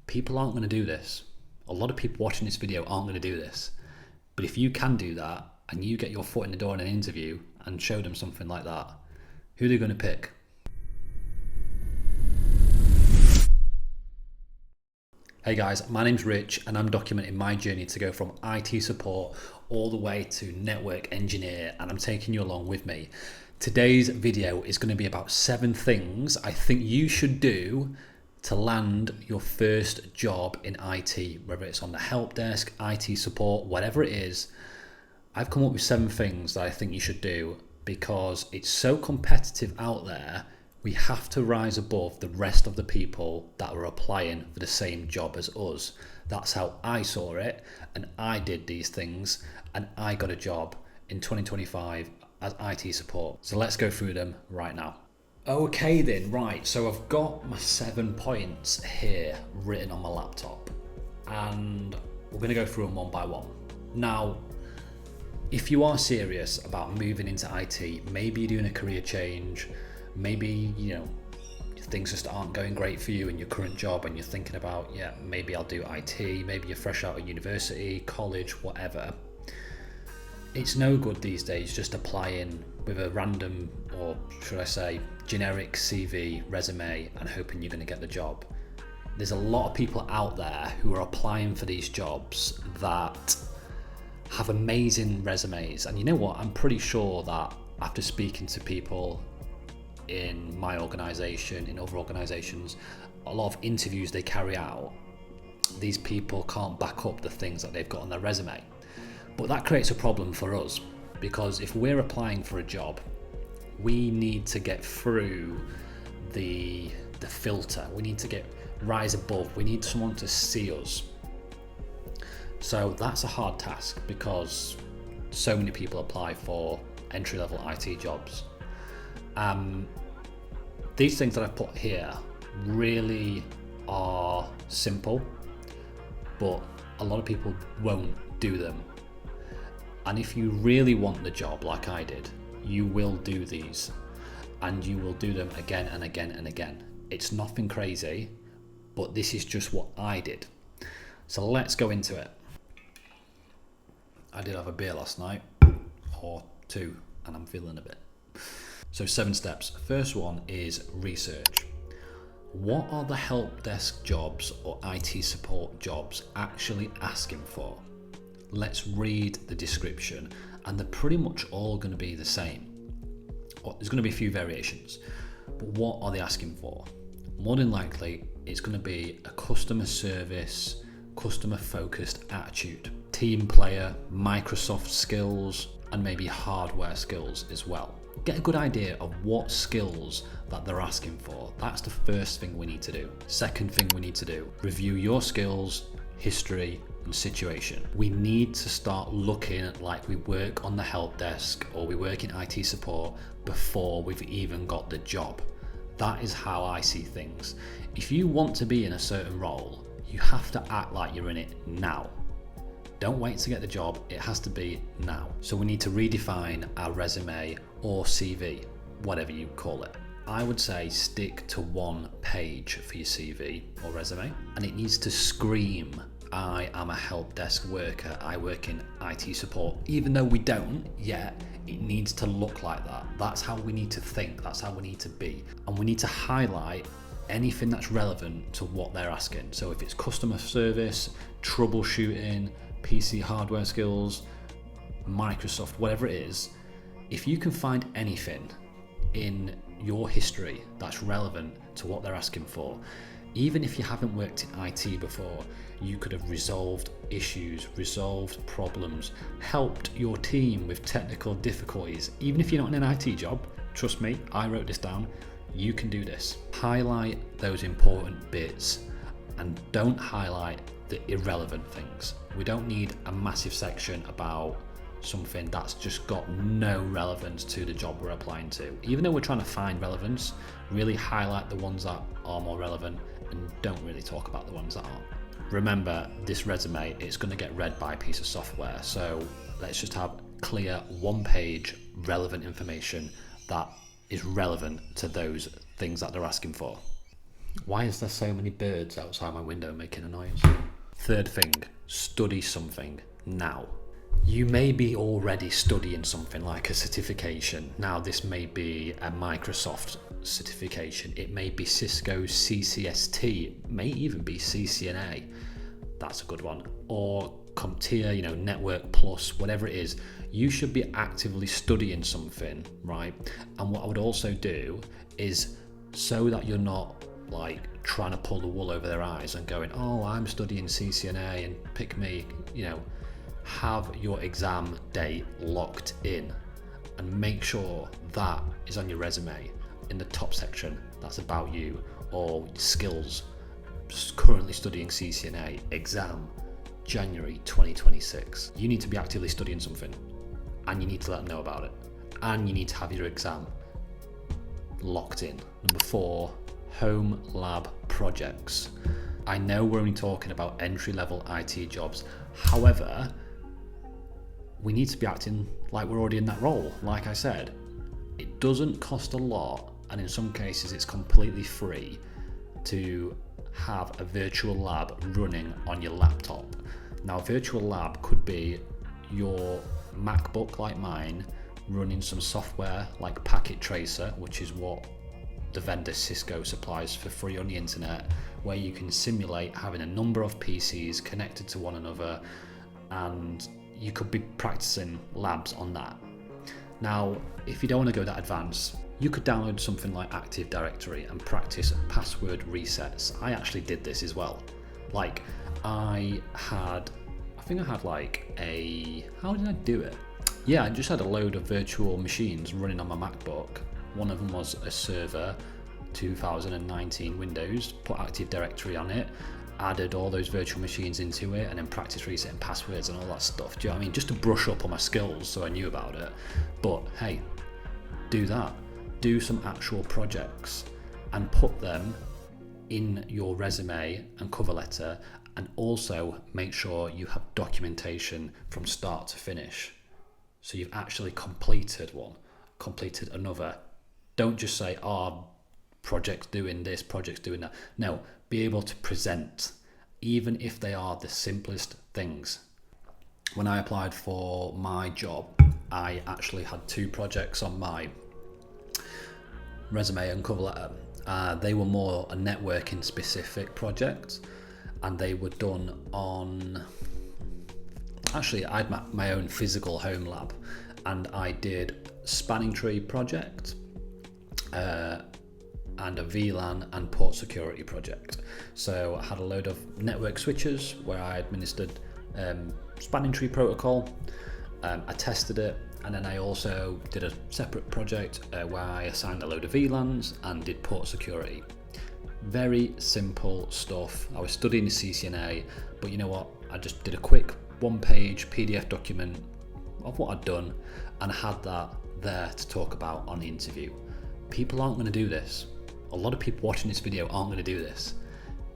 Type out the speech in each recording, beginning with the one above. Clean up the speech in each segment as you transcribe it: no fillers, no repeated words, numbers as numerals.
People aren't going to do this. A lot of people watching this video aren't going to do this. But if you can do that and you get your foot in the door in an interview and show them something like that, who are they going to pick? Hey guys, my name's Rich and I'm documenting my journey to go from IT support all the way to network engineer, and I'm taking you along with me. Today's video is going to be about 7 things I think you should do to land your first job in IT, whether it's on the help desk, IT support, whatever it is. I've come up with 7 things that I think you should do because it's so competitive out there. We have to rise above the rest of the people that are applying for the same job as us. That's how I saw it, and I did these things, and I got a job in 2025 as IT support. So let's go through them right now. Okay then, right, so I've got my 7 points here written on my laptop, and we're going to go through them one by one. Now, if you are serious about moving into IT, maybe you're doing a career change, maybe, things just aren't going great for you in your current job and you're thinking about, maybe I'll do IT, maybe you're fresh out of university, college, whatever. It's no good these days just applying with a random, or should I say, generic CV, resume, and hoping you're going to get the job. There's a lot of people out there who are applying for these jobs that have amazing resumes. And you know what? I'm pretty sure that after speaking to people in my organisation, in other organisations, a lot of interviews they carry out, these people can't back up the things that they've got on their resume. But that creates a problem for us, because if we're applying for a job, we need to get through the filter. We need to rise above. We need someone to see us. So that's a hard task because so many people apply for entry-level IT jobs. These things that I've put here really are simple, but a lot of people won't do them. And if you really want the job like I did, you will do these, and you will do them again and again and again. It's nothing crazy, but this is just what I did. So let's go into it. I did have a beer last night, or 2, and I'm feeling a bit. So 7 steps. First one is research. What are the help desk jobs or IT support jobs actually asking for? Let's read the description, and they're pretty much all going to be the same. There's going to be a few variations, but what are they asking for? More than likely, it's going to be a customer service, customer focused attitude, team player, Microsoft skills, and maybe hardware skills as well. Get a good idea of what skills that they're asking for. That's the first thing we need to do. Second thing we need to do, review your skills, history, and situation. We need to start looking like we work on the help desk or we work in IT support before we've even got the job. That is how I see things. If you want to be in a certain role, you have to act like you're in it now. Don't wait to get the job, it has to be now. So we need to redefine our resume or CV, whatever you call it. I would say stick to 1 page for your CV or resume, and it needs to scream, I am a help desk worker, I work in IT support. Even though we don't yet, it needs to look like that. That's how we need to think, that's how we need to be. And we need to highlight anything that's relevant to what they're asking. So if it's customer service, troubleshooting, PC hardware skills, Microsoft, whatever it is, if you can find anything in your history that's relevant to what they're asking for, even if you haven't worked in IT before, you could have resolved issues, resolved problems, helped your team with technical difficulties. Even if you're not in an IT job, trust me, I wrote this down, you can do this. Highlight those important bits and don't highlight the irrelevant things. We don't need a massive section about something that's just got no relevance to the job we're applying to. Even though we're trying to find relevance, really highlight the ones that are more relevant and don't really talk about the ones that aren't. Remember, this resume, it's going to get read by a piece of software, so let's just have clear 1-page relevant information that is relevant to those things that they're asking for. Why is there so many birds outside my window making a noise? Third thing, study something now. You may be already studying something like a certification. Now this may be a Microsoft certification. It may be Cisco CCST. It may even be CCNA. That's a good one. Or CompTIA, Network Plus, whatever it is. You should be actively studying something, right? And what I would also do is, so that you're not like trying to pull the wool over their eyes and going, oh, I'm studying CCNA and pick me, have your exam date locked in and make sure that is on your resume in the top section. That's about you, or skills, currently studying CCNA, exam January 2026. You need to be actively studying something, and you need to let them know about it, and you need to have your exam locked in. Number 4, home lab projects. I know we're only talking about entry-level IT jobs. However, we need to be acting like we're already in that role. Like I said, it doesn't cost a lot, and in some cases it's completely free to have a virtual lab running on your laptop. Now, a virtual lab could be your MacBook like mine running some software like Packet Tracer, which is what the vendor Cisco supplies for free on the internet, where you can simulate having a number of PCs connected to one another, and you could be practicing labs on that. Now, if you don't want to go that advanced, you could download something like Active Directory and practice password resets. I actually did this as well. Like, I think I had like how did I do it? Yeah, I just had a load of virtual machines running on my MacBook. One of them was a server, 2019 Windows, put Active Directory on it, added all those virtual machines into it, and then practice resetting passwords and all that stuff. Do you know what I mean? Just to brush up on my skills so I knew about it. But hey, do that. Do some actual projects and put them in your resume and cover letter, and also make sure you have documentation from start to finish. So you've actually completed one, completed another. Don't just say, oh, project's doing this, project's doing that. No, be able to present, even if they are the simplest things. When I applied for my job, I actually had 2 projects on my resume and cover letter. They were more a networking specific project, and they were done on, actually I had my own physical home lab, and I did spanning tree project, and a VLAN and port security project. So I had a load of network switches where I administered spanning tree protocol. I tested it, and then I also did a separate project where I assigned a load of VLANs and did port security. Very simple stuff. I was studying the CCNA, but you know what? I just did a quick 1-page PDF document of what I'd done, and I had that there to talk about on the interview. People aren't going to do this. A lot of people watching this video aren't going to do this.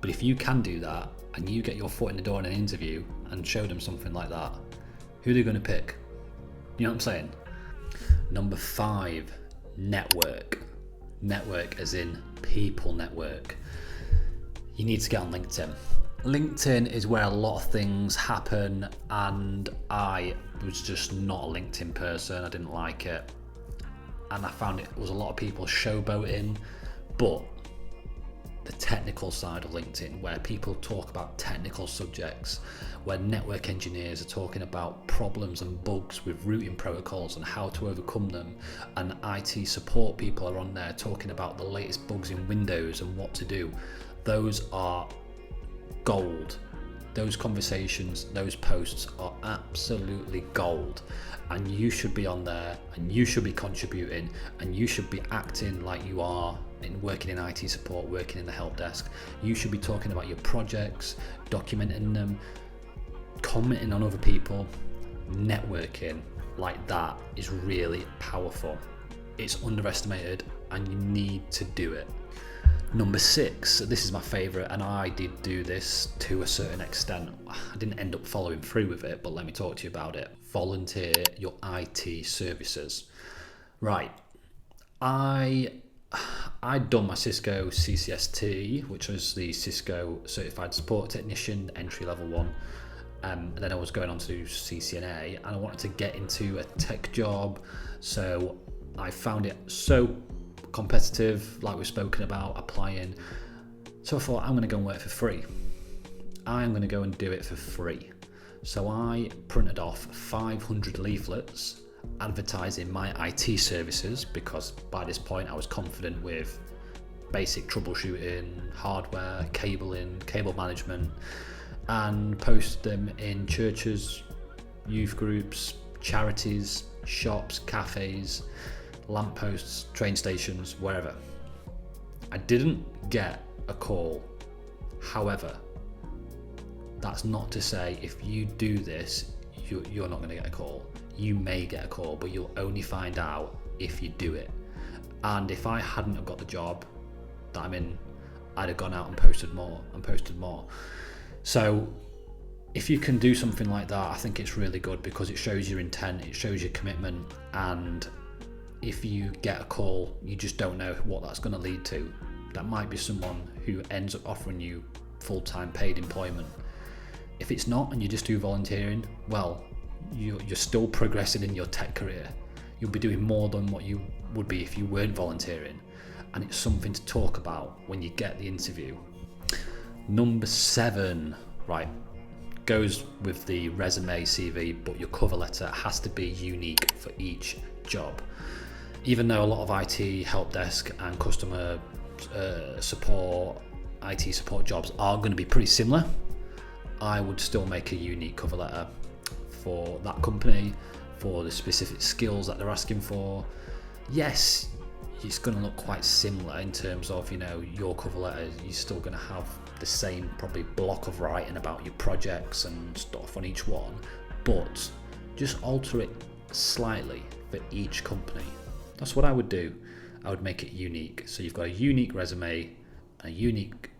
But if you can do that, and you get your foot in the door in an interview and show them something like that, who are they going to pick? You know what I'm saying? Number 5, network. Network as in people network. You need to get on LinkedIn. LinkedIn is where a lot of things happen, and I was just not a LinkedIn person. I didn't like it, and I found it was a lot of people showboating. But the technical side of LinkedIn, where people talk about technical subjects, where network engineers are talking about problems and bugs with routing protocols and how to overcome them, and IT support people are on there talking about the latest bugs in Windows and what to do. Those are gold. Those conversations, those posts are absolutely gold, and you should be on there, and you should be contributing, and you should be acting like you are working in IT support, working in the help desk. You should be talking about your projects, documenting them, commenting on other people. Networking like that is really powerful. It's underestimated, and you need to do it. Number 6, this is my favourite, and I did do this to a certain extent. I didn't end up following through with it, but let me talk to you about it. Volunteer your IT services. Right, I I'd done my Cisco CCST, which was the Cisco Certified Support Technician, entry level one. And then I was going on to do CCNA, and I wanted to get into a tech job. So I found it so competitive, like we've spoken about, applying. So I thought, I'm going to go and work for free. I'm going to go and do it for free. So I printed off 500 leaflets advertising my IT services, because by this point I was confident with basic troubleshooting, hardware, cabling, cable management, and posted them in churches, youth groups, charities, shops, cafes, lampposts, train stations, wherever. I didn't get a call. However, that's not to say if you do this, you're not going to get a call. You may get a call, but you'll only find out if you do it. And if I hadn't have got the job that I'm in, I'd have gone out and posted more. So if you can do something like that, I think it's really good, because it shows your intent, it shows your commitment, and if you get a call, you just don't know what that's going to lead to. That might be someone who ends up offering you full-time paid employment. If it's not, and you just do volunteering, well, you're still progressing in your tech career. You'll be doing more than what you would be if you weren't volunteering, and it's something to talk about when you get the interview. Number 7, right, goes with the resume CV, but your cover letter has to be unique for each job. Even though a lot of IT help desk and customer support, IT support jobs are going to be pretty similar, I would still make a unique cover letter for that company, for the specific skills that they're asking for. Yes, it's going to look quite similar in terms of, your cover letter. You're still going to have the same probably block of writing about your projects and stuff on each one, but just alter it slightly for each company. That's what I would do. I would make it unique. So you've got a unique resume, a unique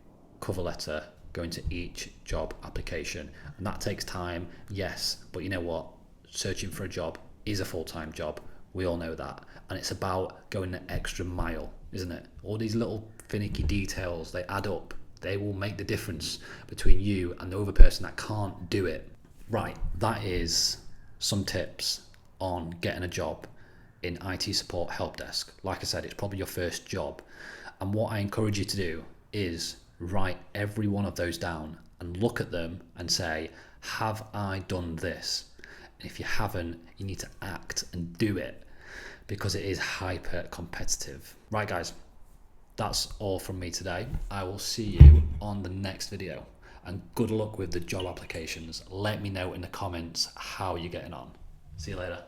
cover letter going to each job application, and that takes time, yes, but you know what? Searching for a job is a full-time job. We all know that, and it's about going the extra mile, isn't it? All these little finicky details, they add up. They will make the difference between you and the other person that can't do it. Right, that is some tips on getting a job in IT support help desk. Like I said, it's probably your first job, and what I encourage you to do is write every one of those down and look at them and say, have I done this? And if you haven't, you need to act and do it, because it is hyper competitive. Right guys, that's all from me today. I will see you on the next video, and good luck with the job applications. Let me know in the comments how you're getting on. See you later.